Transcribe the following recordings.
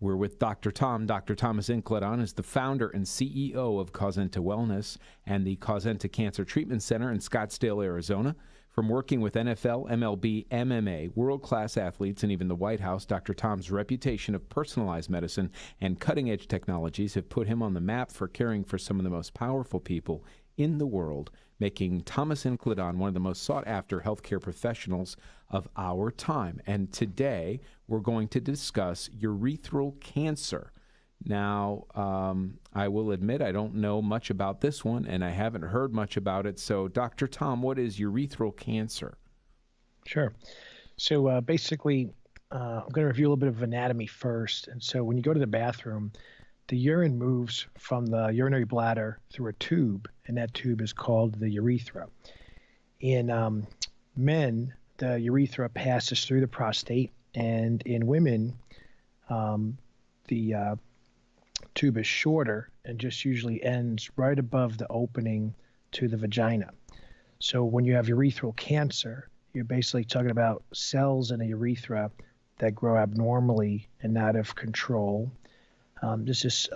We're with Dr. Tom. Dr. Thomas Incledon is the founder and CEO of Causenta Wellness and the Causenta Cancer Treatment Center in Scottsdale, Arizona. From working with NFL, MLB, MMA, world-class athletes, and even the White House, Dr. Tom's reputation of personalized medicine and cutting-edge technologies have put him on the map for caring for some of the most powerful people in the world, making Thomas Incledon one of the most sought-after healthcare professionals of our time. And today, we're going to discuss urethral cancer. Now, I will admit I don't know much about this one, and I haven't heard much about it. So, Dr. Tom, what is urethral cancer? Sure. So, basically, I'm going to review a little bit of anatomy first. And so, when you go to the bathroom, the urine moves from the urinary bladder through a tube, and that tube is called the urethra. In men, the urethra passes through the prostate, and in women, the tube is shorter and just usually ends right above the opening to the vagina. So when you have urethral cancer, you're basically talking about cells in the urethra that grow abnormally and out of control. This is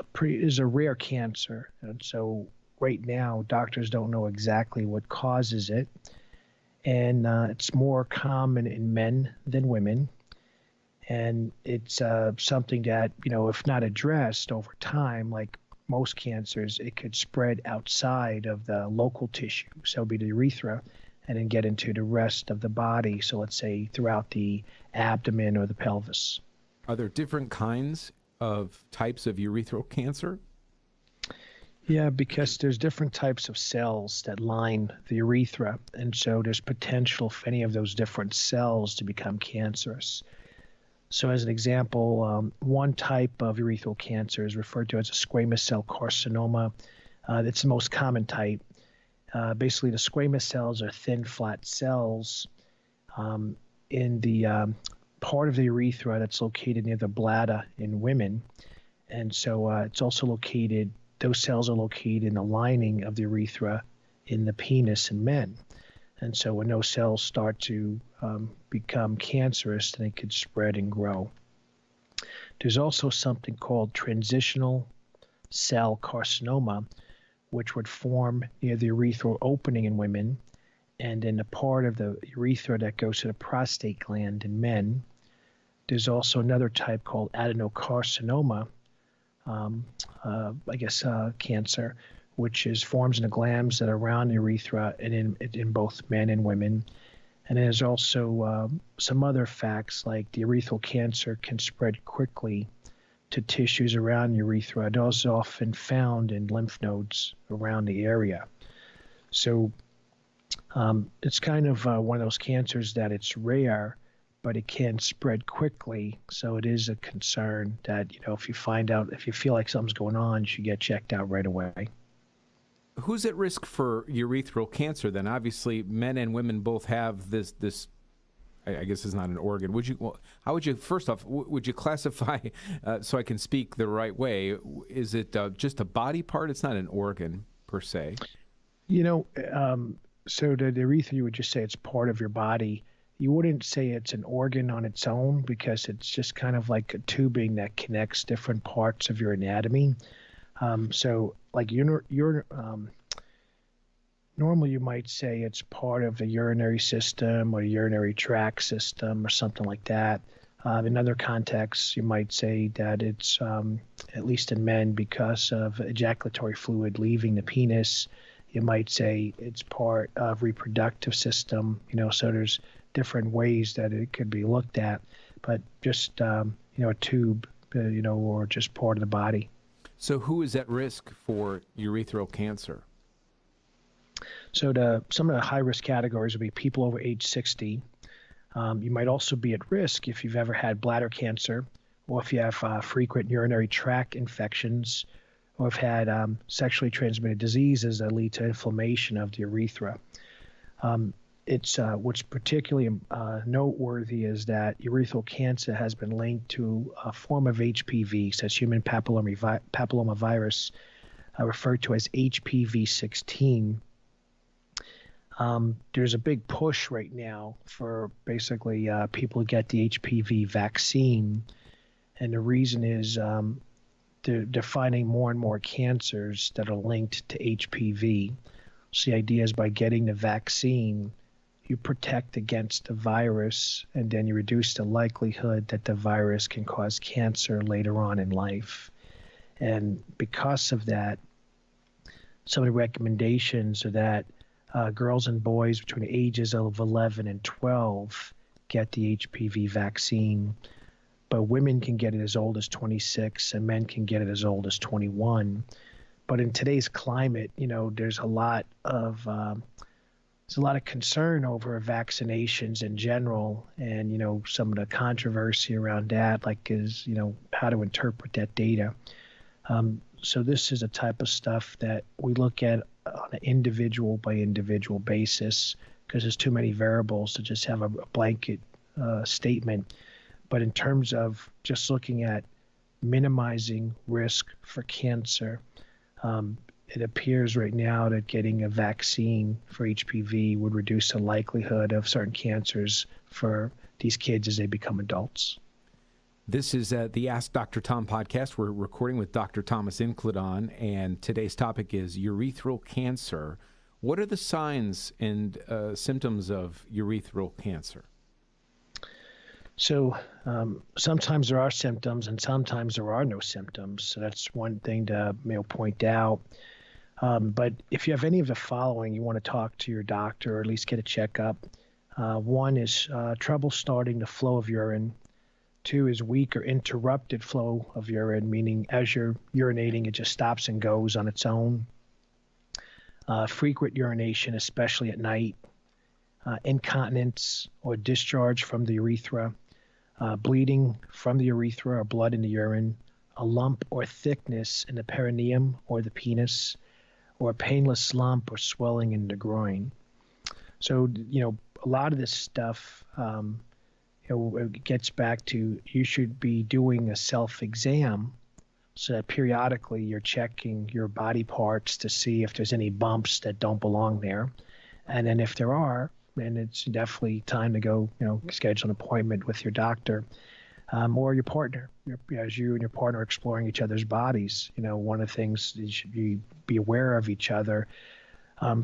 a rare cancer, and so right now doctors don't know exactly what causes it, and it's more common in men than women, and it's something that, if not addressed over time, like most cancers, it could spread outside of the local tissue, so it'd be the urethra, and then get into the rest of the body, so let's say throughout the abdomen or the pelvis. Are there different kinds of types of urethral cancer? Yeah, because there's different types of cells that line the urethra, and so there's potential for any of those different cells to become cancerous. So as an example, one type of urethral cancer is referred to as a squamous cell carcinoma. It's the most common type. Basically, the squamous cells are thin, flat cells in the part of the urethra that's located near the bladder in women. And so it's also located, those cells are located in the lining of the urethra in the penis in men. And so when those cells start to become cancerous, then it could spread and grow. There's also something called transitional cell carcinoma, which would form near the urethral opening in women, and in the part of the urethra that goes to the prostate gland in men. There's also another type called adenocarcinoma, cancer, which forms in the glands that are around the urethra and in both men and women. And there's also some other facts, like the urethral cancer can spread quickly to tissues around the urethra. It is often found in lymph nodes around the area. So it's kind of one of those cancers that it's rare, but it can spread quickly. So it is a concern that, if you feel like something's going on, you should get checked out right away. Who's at risk for urethral cancer then? Obviously, men and women both have this I guess it's not an organ. How would you, first off, would you classify, so I can speak the right way, is it just a body part? It's not an organ per se. So the urethra, you would just say it's part of your body. You wouldn't say it's an organ on its own, because it's just kind of like a tubing that connects different parts of your anatomy. So like normally you might say it's part of the urinary system or urinary tract system or something like that. In other contexts, you might say that it's, at least in men, because of ejaculatory fluid leaving the penis. You might say it's part of reproductive system, so there's different ways that it could be looked at, but just, a tube, or just part of the body. So who is at risk for urethral cancer? So some of the high-risk categories would be people over age 60. You might also be at risk if you've ever had bladder cancer, or if you have frequent urinary tract infections, or have had sexually transmitted diseases that lead to inflammation of the urethra. What's particularly noteworthy is that urethral cancer has been linked to a form of HPV, so that's human papillomavirus, referred to as HPV-16. There's a big push right now for basically people to get the HPV vaccine, And the reason is they're finding more and more cancers that are linked to HPV. So the idea is by getting the vaccine, you protect against the virus, and then you reduce the likelihood that the virus can cause cancer later on in life. And because of that, some of the recommendations are that girls and boys between the ages of 11 and 12 get the HPV vaccine, but women can get it as old as 26 and men can get it as old as 21. But in today's climate, there's a lot of concern over vaccinations in general, and some of the controversy around that, is how to interpret that data. So this is a type of stuff that we look at on an individual by individual basis, because there's too many variables to just have a blanket statement. But in terms of just looking at minimizing risk for cancer, it appears right now that getting a vaccine for HPV would reduce the likelihood of certain cancers for these kids as they become adults. This is the Ask Dr. Tom podcast. We're recording with Dr. Thomas Incledon, and today's topic is urethral cancer. What are the signs and symptoms of urethral cancer? So sometimes there are symptoms and sometimes there are no symptoms. So that's one thing to point out. But if you have any of the following, you want to talk to your doctor or at least get a checkup. One is trouble starting the flow of urine. Two is weak or interrupted flow of urine, meaning as you're urinating, it just stops and goes on its own. Frequent urination, especially at night. Incontinence or discharge from the urethra. Bleeding from the urethra or blood in the urine. A lump or thickness in the perineum or the penis. Or a painless lump or swelling in the groin. So, a lot of this stuff, it gets back to you should be doing a self-exam so that periodically you're checking your body parts to see if there's any bumps that don't belong there. And then if there are, then it's definitely time to go, schedule an appointment with your doctor or your partner. As you and your partner are exploring each other's bodies, one of the things you should be aware of each other.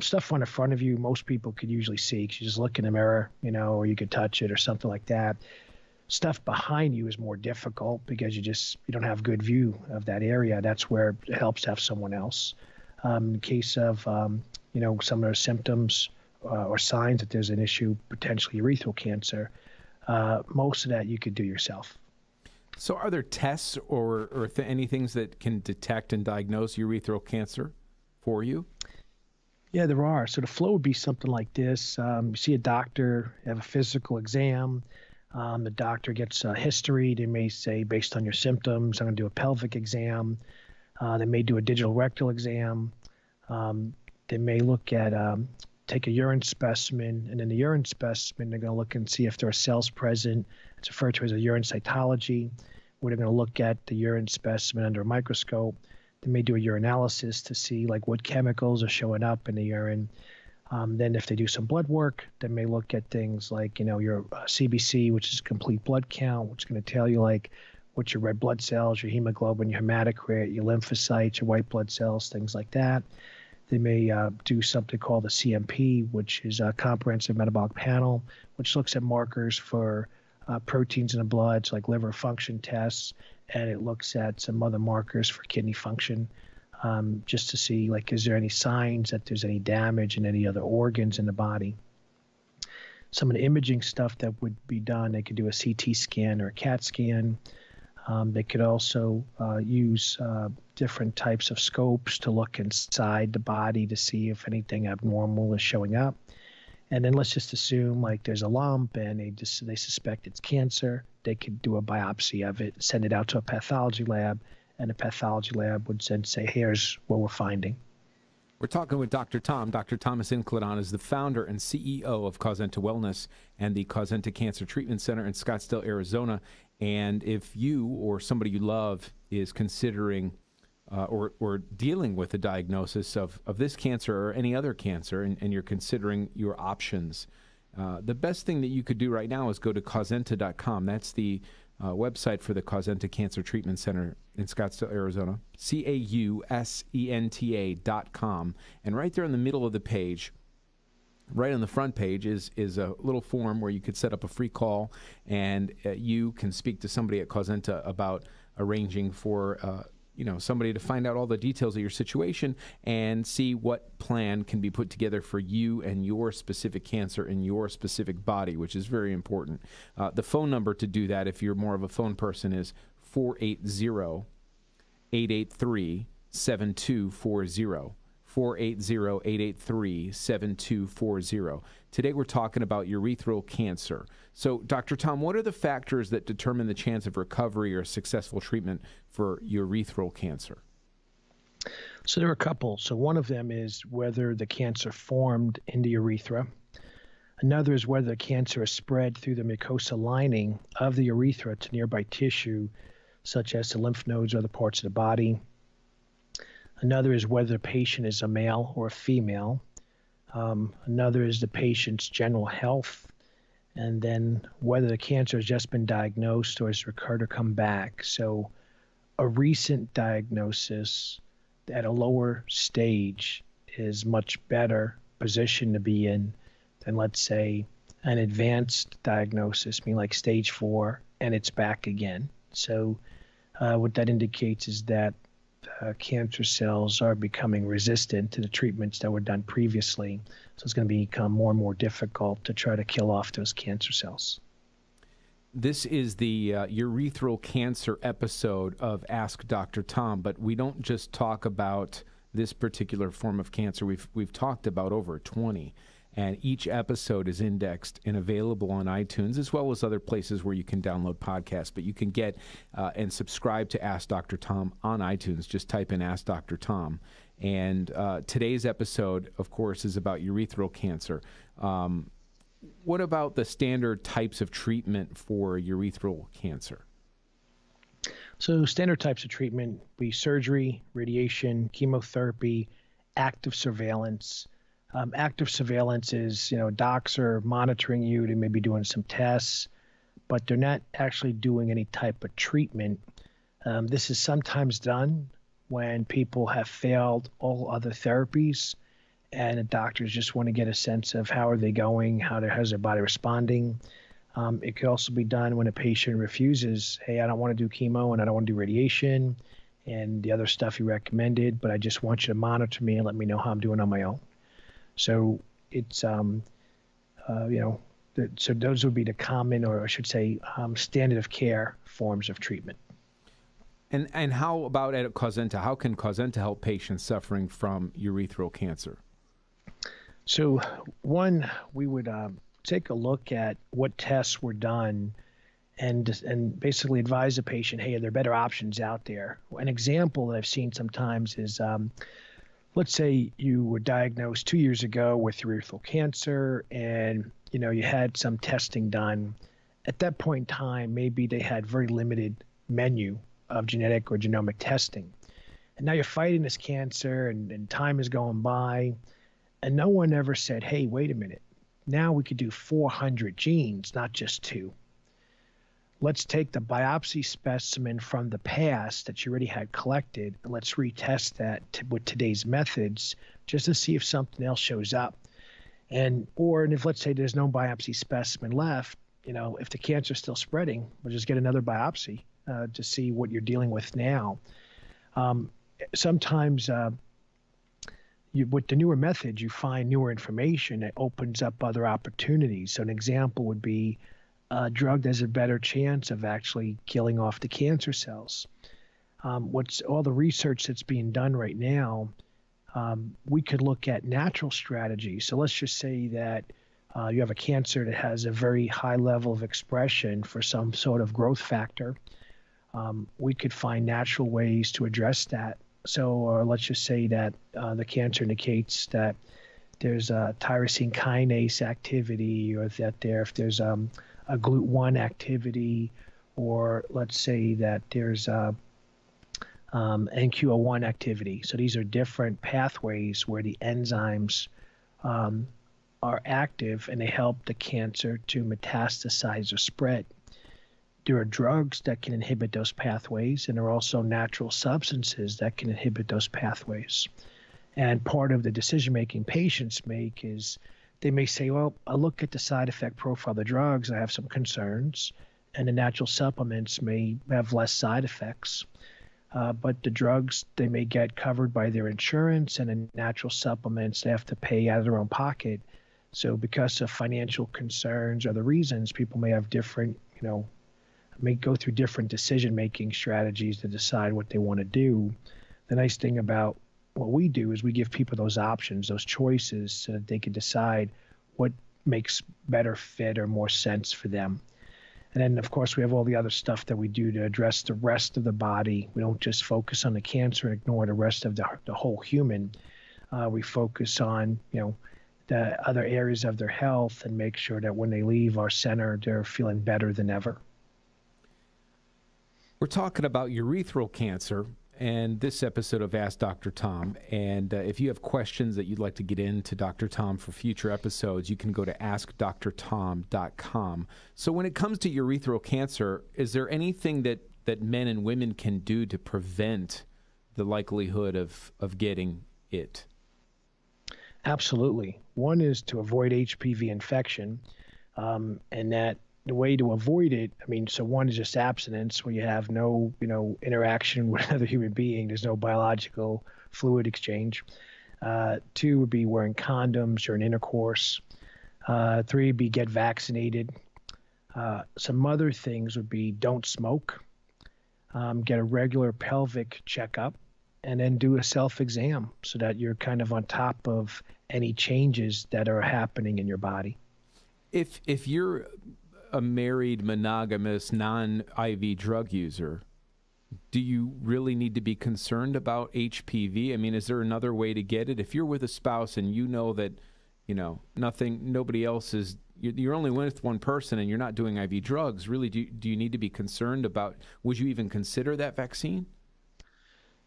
Stuff on the front of you, most people could usually see because you just look in the mirror, or you could touch it or something like that. Stuff behind you is more difficult because you don't have good view of that area. That's where it helps to have someone else. In case of, some of those symptoms or signs that there's an issue, potentially urethral cancer, most of that you could do yourself. So are there tests or any things that can detect and diagnose urethral cancer for you? Yeah, there are. So the flow would be something like this. You see a doctor, have a physical exam. The doctor gets a history. They may say, based on your symptoms, I'm going to do a pelvic exam. They may do a digital rectal exam. They may look at, take a urine specimen, and in the urine specimen, they're going to look and see if there are cells present. It's referred to as a urine cytology, where they're going to look at the urine specimen under a microscope. They may do a urinalysis to see what chemicals are showing up in the urine. Then if they do some blood work, they may look at things like, your CBC, which is complete blood count, which is going to tell you what's your red blood cells, your hemoglobin, your hematocrit, your lymphocytes, your white blood cells, things like that. They may do something called the CMP, which is a comprehensive metabolic panel, which looks at markers for proteins in the blood, so like liver function tests, and it looks at some other markers for kidney function, just to see is there any signs that there's any damage in any other organs in the body. Some of the imaging stuff that would be done, they could do a CT scan or a CAT scan. They could also use different types of scopes to look inside the body to see if anything abnormal is showing up. And then let's just assume there's a lump and they suspect it's cancer. They could do a biopsy of it, send it out to a pathology lab, and the pathology lab would then say, here's what we're finding. We're talking with Dr. Tom. Dr. Thomas Incledon is the founder and CEO of Causenta Wellness and the Causenta Cancer Treatment Center in Scottsdale, Arizona. And if you or somebody you love is considering or dealing with a diagnosis of this cancer or any other cancer, and you're considering your options, the best thing that you could do right now is go to Causenta.com. That's the website for the Causenta Cancer Treatment Center in Scottsdale, Arizona, CAUSENTA.com. And right there in the middle of the page, right on the front page, is a little form where you could set up a free call, and you can speak to somebody at Causenta about arranging for somebody to find out all the details of your situation and see what plan can be put together for you and your specific cancer in your specific body, which is very important. The phone number to do that, if you're more of a phone person, is 480-883-7240. 480-883-7240. Today we're talking about urethral cancer. So, Dr. Tom, what are the factors that determine the chance of recovery or successful treatment for urethral cancer? So there are a couple. So one of them is whether the cancer formed in the urethra. Another is whether the cancer is spread through the mucosa lining of the urethra to nearby tissue, such as the lymph nodes or other parts of the body. Another is whether the patient is a male or a female. Another is the patient's general health. And then whether the cancer has just been diagnosed or has recurred or come back. So a recent diagnosis at a lower stage is much better position to be in than, let's say, an advanced diagnosis, meaning like stage 4, and it's back again. So what that indicates is that cancer cells are becoming resistant to the treatments that were done previously. So it's going to become more and more difficult to try to kill off those cancer cells. This is the urethral cancer episode of Ask Dr. Tom, but we don't just talk about this particular form of cancer. We've talked about over 20, and each episode is indexed and available on iTunes, as well as other places where you can download podcasts. But you can get and subscribe to Ask Dr. Tom on iTunes. Just type in Ask Dr. Tom. And today's episode, of course, is about urethral cancer. What about the standard types of treatment for urethral cancer? So standard types of treatment would be surgery, radiation, chemotherapy, active surveillance. Active surveillance is, docs are monitoring you. They may be doing some tests, but they're not actually doing any type of treatment. This is sometimes done when people have failed all other therapies, and the doctors just want to get a sense of how are they going, how's their body responding. It could also be done when a patient refuses, hey, I don't want to do chemo and I don't want to do radiation and the other stuff you recommended, but I just want you to monitor me and let me know how I'm doing on my own. So it's, so those would be the common, or I should say, standard of care forms of treatment. And how about at Causenta? How can Causenta help patients suffering from urethral cancer? So one, we would take a look at what tests were done and basically advise the patient, hey, are there better options out there? An example that I've seen sometimes is, let's say you were diagnosed 2 years ago with urethral cancer and, you had some testing done. At that point in time, maybe they had very limited menu of genetic or genomic testing. And now you're fighting this cancer and time is going by, and no one ever said, hey, wait a minute. Now we could do 400 genes, not just 2. Let's take the biopsy specimen from the past that you already had collected, and let's retest that with today's methods just to see if something else shows up. And if, let's say, there's no biopsy specimen left, if the cancer is still spreading, we'll just get another biopsy to see what you're dealing with now. Sometimes with the newer methods, you find newer information that opens up other opportunities. So an example would be a drug that has a better chance of actually killing off the cancer cells. What's all the research that's being done right now, we could look at natural strategies. So let's just say that you have a cancer that has a very high level of expression for some sort of growth factor. We could find natural ways to address that. So, or let's just say that the cancer indicates that there's a tyrosine kinase activity, or that if there's a GLUT1 activity, or let's say that there's NQO1 activity. So these are different pathways where the enzymes are active and they help the cancer to metastasize or spread. there are drugs that can inhibit those pathways, and there are also natural substances that can inhibit those pathways. And part of the decision-making patients make is they may say, well, I look at the side effect profile of the drugs, I have some concerns, and the natural supplements may have less side effects. But the drugs, they may get covered by their insurance, and the natural supplements, they have to pay out of their own pocket. So because of financial concerns or the reasons, people may have different, may go through different decision-making strategies to decide what they want to do. The nice thing about what we do is we give people those options, those choices, so that they can decide what makes better fit or more sense for them. And then, of course, we have all the other stuff that we do to address the rest of the body. We don't just focus on the cancer and ignore the rest of the whole human. We focus on, the other areas of their health and make sure that when they leave our center, they're feeling better than ever. We're talking about urethral cancer and this episode of Ask Dr. Tom. And if you have questions that you'd like to get into Dr. Tom for future episodes, you can go to askdrtom.com. So when it comes to urethral cancer, is there anything that men and women can do to prevent the likelihood of getting it? Absolutely. One is to avoid HPV infection, and that the way to avoid it, so one is just abstinence, where you have no, interaction with another human being. There's no biological fluid exchange. 2 would be wearing condoms during intercourse. 3 would be get vaccinated. Some other things would be don't smoke, get a regular pelvic checkup, and then do a self-exam so that you're kind of on top of any changes that are happening in your body. If you're a married, monogamous, non-IV drug user, do you really need to be concerned about HPV? Is there another way to get it? If you're with a spouse and you know that, nobody else is, you're only with one person and you're not doing IV drugs, really, do you need to be concerned about, would you even consider that vaccine?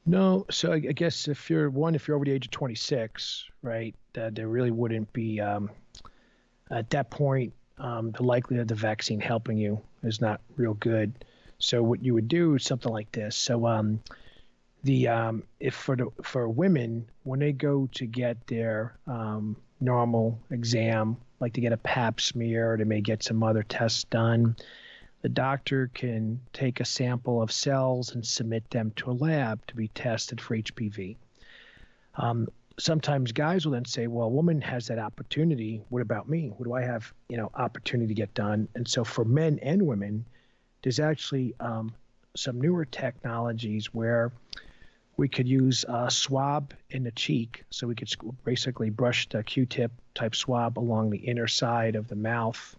No. So I guess if you're over the age of 26, right, there really wouldn't be, at that point, the likelihood of the vaccine helping you is not real good. So what you would do is something like this. So if for women, when they go to get their normal exam, like to get a pap smear, they may get some other tests done, the doctor can take a sample of cells and submit them to a lab to be tested for HPV. Sometimes guys will then say, well, a woman has that opportunity. What about me? What do I have, opportunity to get done? And so for men and women, there's actually some newer technologies where we could use a swab in the cheek. So we could basically brush the Q-tip type swab along the inner side of the mouth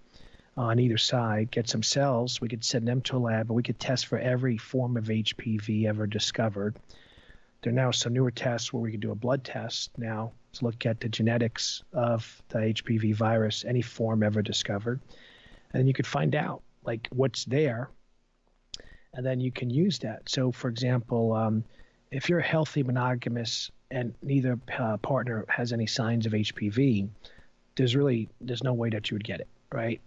on either side, get some cells. We could send them to a lab, and we could test for every form of HPV ever discovered. There are now some newer tests where we can do a blood test now to look at the genetics of the HPV virus, any form ever discovered. And then you could find out like what's there, and then you can use that. So for example, if you're healthy, monogamous, and neither partner has any signs of HPV, there's no way that you would get it, right?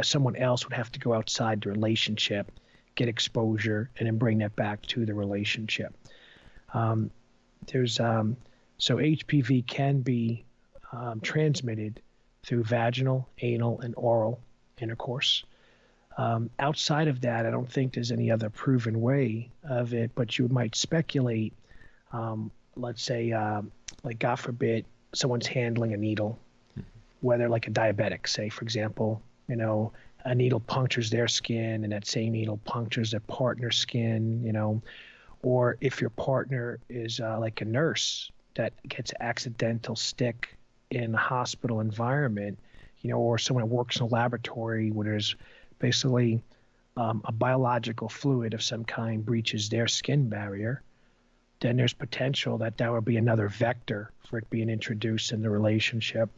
Someone else would have to go outside the relationship, get exposure, and then bring that back to the relationship. So HPV can be transmitted through vaginal, anal, and oral intercourse. Outside of that, I don't think there's any other proven way of it, but you might speculate, let's say, like God forbid, someone's handling a needle, whether like a diabetic, say, for example, a needle punctures their skin and that same needle punctures their partner's skin, or if your partner is like a nurse that gets accidental stick in a hospital environment, or someone that works in a laboratory where there's basically a biological fluid of some kind breaches their skin barrier, then there's potential that would be another vector for it being introduced in the relationship.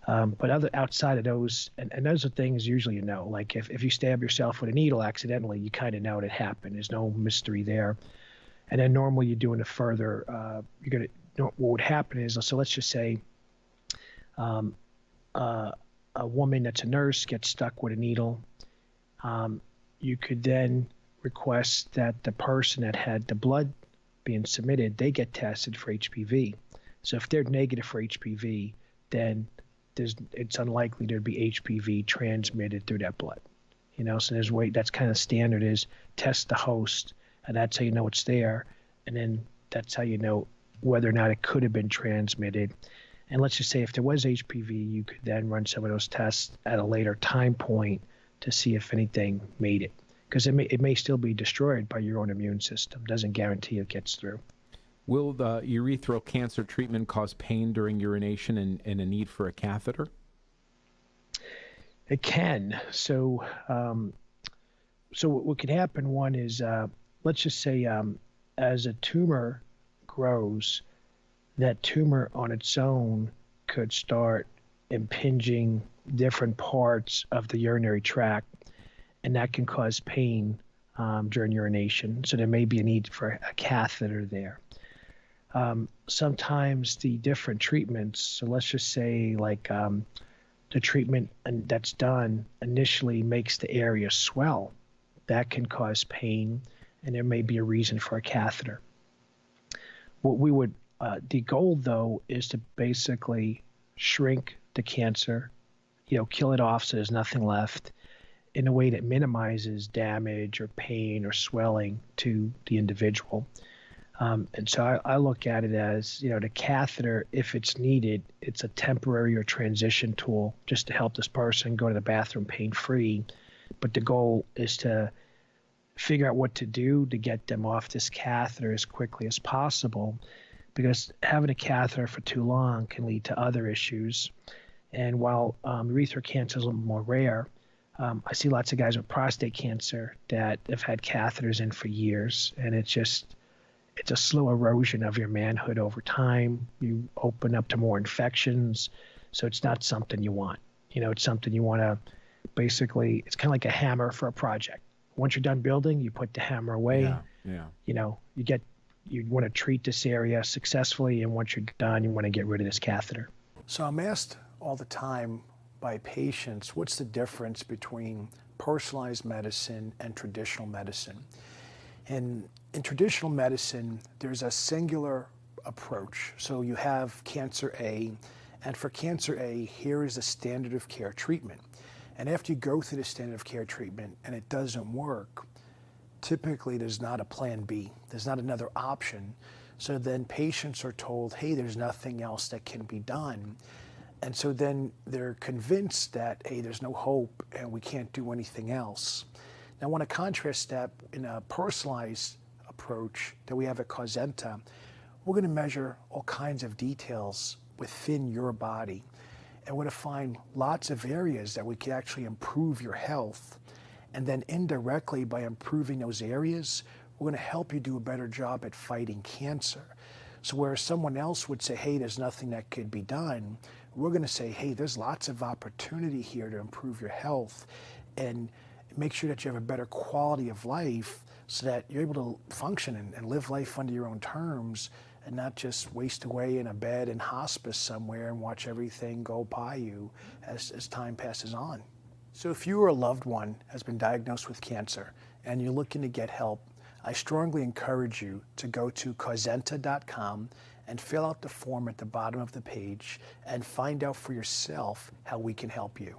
But outside of those, and those are things usually like if you stab yourself with a needle accidentally, you kind of know it happened. There's no mystery there. And then normally you're doing it further. What would happen is, so let's just say a woman that's a nurse gets stuck with a needle. you could then request that the person that had the blood being submitted, they get tested for HPV. So if they're negative for HPV, then it's unlikely there'd be HPV transmitted through that blood. So that's kind of standard, is test the host, and that's how you know it's there. And then that's how you know whether or not it could have been transmitted. And let's just say if there was HPV, you could then run some of those tests at a later time point to see if anything made it. Because it may still be destroyed by your own immune system. Doesn't guarantee it gets through. Will the urethral cancer treatment cause pain during urination and a need for a catheter? It can. So what could happen, one is, let's just say as a tumor grows, that tumor on its own could start impinging different parts of the urinary tract, and that can cause pain during urination. So there may be a need for a catheter there. Sometimes the different treatments, so let's just say like the treatment that's done initially makes the area swell. That can cause pain, and there may be a reason for a catheter. What we would, the goal though, is to basically shrink the cancer, kill it off so there's nothing left, in a way that minimizes damage or pain or swelling to the individual. And so I look at it as, the catheter, if it's needed, it's a temporary or transition tool just to help this person go to the bathroom pain-free. But the goal is to figure out what to do to get them off this catheter as quickly as possible, because having a catheter for too long can lead to other issues. And while urethral cancer is a little more rare, I see lots of guys with prostate cancer that have had catheters in for years, and it's a slow erosion of your manhood over time. You open up to more infections, so it's not something you want. It's something you want to basically, it's kind of like a hammer for a project. Once you're done building, you put the hammer away. Yeah. You want to treat this area successfully, and once you're done, you want to get rid of this catheter. So I'm asked all the time by patients, what's the difference between personalized medicine and traditional medicine? And in traditional medicine, there's a singular approach. So you have cancer A, and for cancer A, here is the standard of care treatment. And after you go through the standard of care treatment and it doesn't work, typically there's not a plan B. There's not another option. So then patients are told, hey, there's nothing else that can be done. And so then they're convinced that, hey, there's no hope and we can't do anything else. Now I want to contrast that in a personalized approach that we have at Causenta. We're going to measure all kinds of details within your body. And we're going to find lots of areas that we can actually improve your health. And then indirectly, by improving those areas, we're going to help you do a better job at fighting cancer. So where someone else would say, hey, there's nothing that could be done, we're going to say, hey, there's lots of opportunity here to improve your health and make sure that you have a better quality of life so that you're able to function and live life under your own terms and not just waste away in a bed in hospice somewhere and watch everything go by you as time passes on. So if you or a loved one has been diagnosed with cancer and you're looking to get help, I strongly encourage you to go to Causenta.com and fill out the form at the bottom of the page and find out for yourself how we can help you.